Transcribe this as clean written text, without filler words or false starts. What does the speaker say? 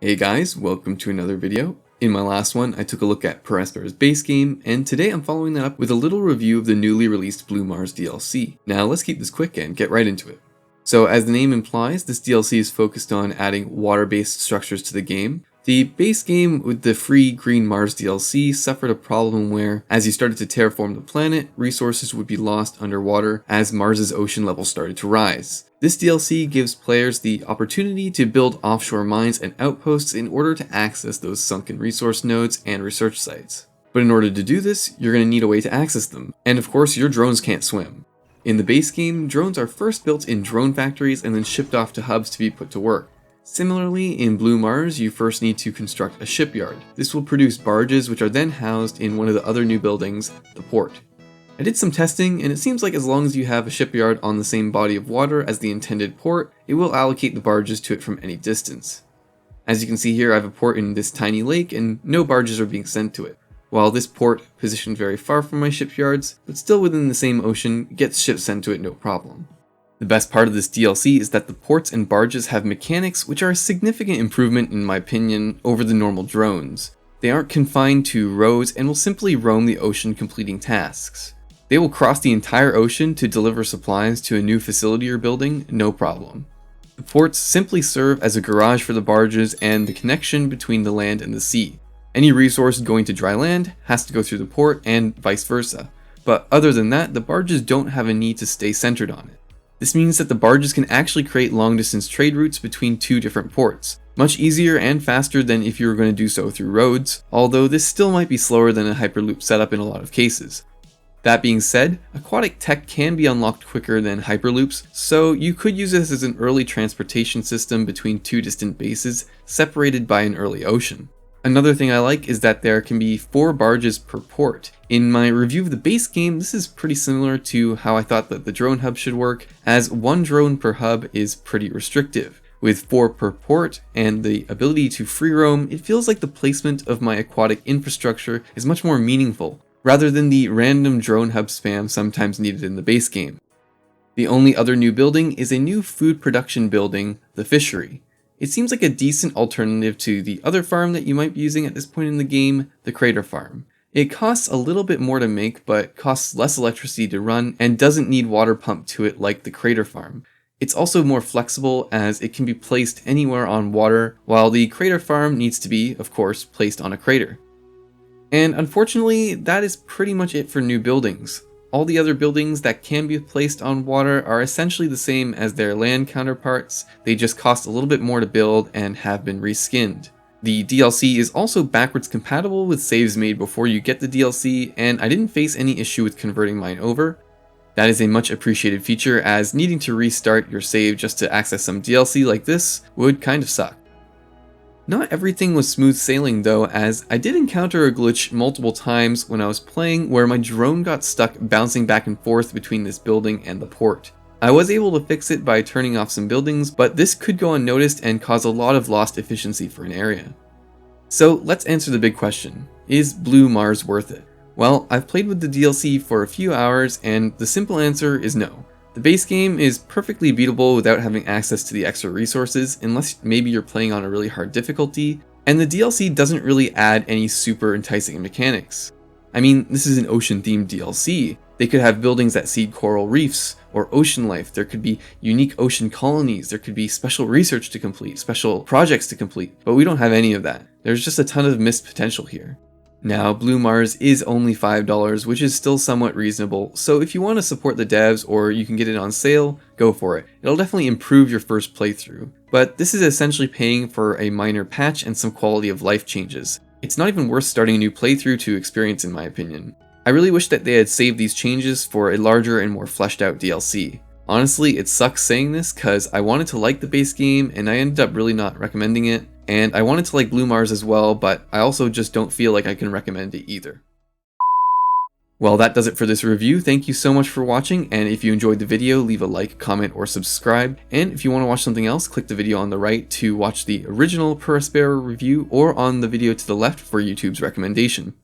Hey guys, welcome to another video. In my last one, I took a look at Per Aspera's base game, and today I'm following that up with a little review of the newly released Blue Mars DLC. Now let's keep this quick and get right into it. So as the name implies, this DLC is focused on adding water-based structures to the game. The base game with the free Green Mars DLC suffered a problem where, as you started to terraform the planet, resources would be lost underwater as Mars's ocean level started to rise. This DLC gives players the opportunity to build offshore mines and outposts in order to access those sunken resource nodes and research sites. But in order to do this, you're going to need a way to access them. And of course, your drones can't swim. In the base game, drones are first built in drone factories and then shipped off to hubs to be put to work. Similarly, in Blue Mars, you first need to construct a shipyard. This will produce barges which are then housed in one of the other new buildings, the port. I did some testing, and it seems like as long as you have a shipyard on the same body of water as the intended port, it will allocate the barges to it from any distance. As you can see here, I have a port in this tiny lake, and no barges are being sent to it. While this port, positioned very far from my shipyards, but still within the same ocean, gets ships sent to it no problem. The best part of this DLC is that the ports and barges have mechanics which are a significant improvement in my opinion over the normal drones. They aren't confined to roads and will simply roam the ocean completing tasks. They will cross the entire ocean to deliver supplies to a new facility you're building, no problem. The ports simply serve as a garage for the barges and the connection between the land and the sea. Any resource going to dry land has to go through the port and vice versa. But other than that, the barges don't have a need to stay centered on it. This means that the barges can actually create long-distance trade routes between two different ports, much easier and faster than if you were going to do so through roads, although this still might be slower than a Hyperloop setup in a lot of cases. That being said, aquatic tech can be unlocked quicker than Hyperloops, so you could use this as an early transportation system between two distant bases separated by an early ocean. Another thing I like is that there can be 4 barges per port. In my review of the base game, this is pretty similar to how I thought that the drone hub should work, as 1 drone per hub is pretty restrictive. With 4 per port and the ability to free roam, it feels like the placement of my aquatic infrastructure is much more meaningful, rather than the random drone hub spam sometimes needed in the base game. The only other new building is a new food production building, the fishery. It seems like a decent alternative to the other farm that you might be using at this point in the game, the crater farm. It costs a little bit more to make, but costs less electricity to run and doesn't need water pumped to it like the crater farm. It's also more flexible as it can be placed anywhere on water, while the crater farm needs to be, of course, placed on a crater. And unfortunately, that is pretty much it for new buildings. All the other buildings that can be placed on water are essentially the same as their land counterparts, they just cost a little bit more to build and have been reskinned. The DLC is also backwards compatible with saves made before you get the DLC, and I didn't face any issue with converting mine over. That is a much appreciated feature, as needing to restart your save just to access some DLC like this would kind of suck. Not everything was smooth sailing though, as I did encounter a glitch multiple times when I was playing where my drone got stuck bouncing back and forth between this building and the port. I was able to fix it by turning off some buildings, but this could go unnoticed and cause a lot of lost efficiency for an area. So let's answer the big question. Is Blue Mars worth it? Well, I've played with the DLC for a few hours and the simple answer is no. The base game is perfectly beatable without having access to the extra resources, unless maybe you're playing on a really hard difficulty, and the DLC doesn't really add any super enticing mechanics. I mean, this is an ocean-themed DLC. They could have buildings that seed coral reefs, or ocean life, there could be unique ocean colonies, there could be special research to complete, special projects to complete, but we don't have any of that. There's just a ton of missed potential here. Now, Blue Mars is only $5, which is still somewhat reasonable, so if you want to support the devs or you can get it on sale, go for it. It'll definitely improve your first playthrough. But this is essentially paying for a minor patch and some quality of life changes. It's not even worth starting a new playthrough to experience in my opinion. I really wish that they had saved these changes for a larger and more fleshed out DLC. Honestly, it sucks saying this cause I wanted to like the base game and I ended up really not recommending it. And I wanted to like Blue Mars as well, but I also just don't feel like I can recommend it either. Well, that does it for this review. Thank you so much for watching, and if you enjoyed the video, leave a like, comment, or subscribe. And if you want to watch something else, click the video on the right to watch the original Per Aspera review, or on the video to the left for YouTube's recommendation.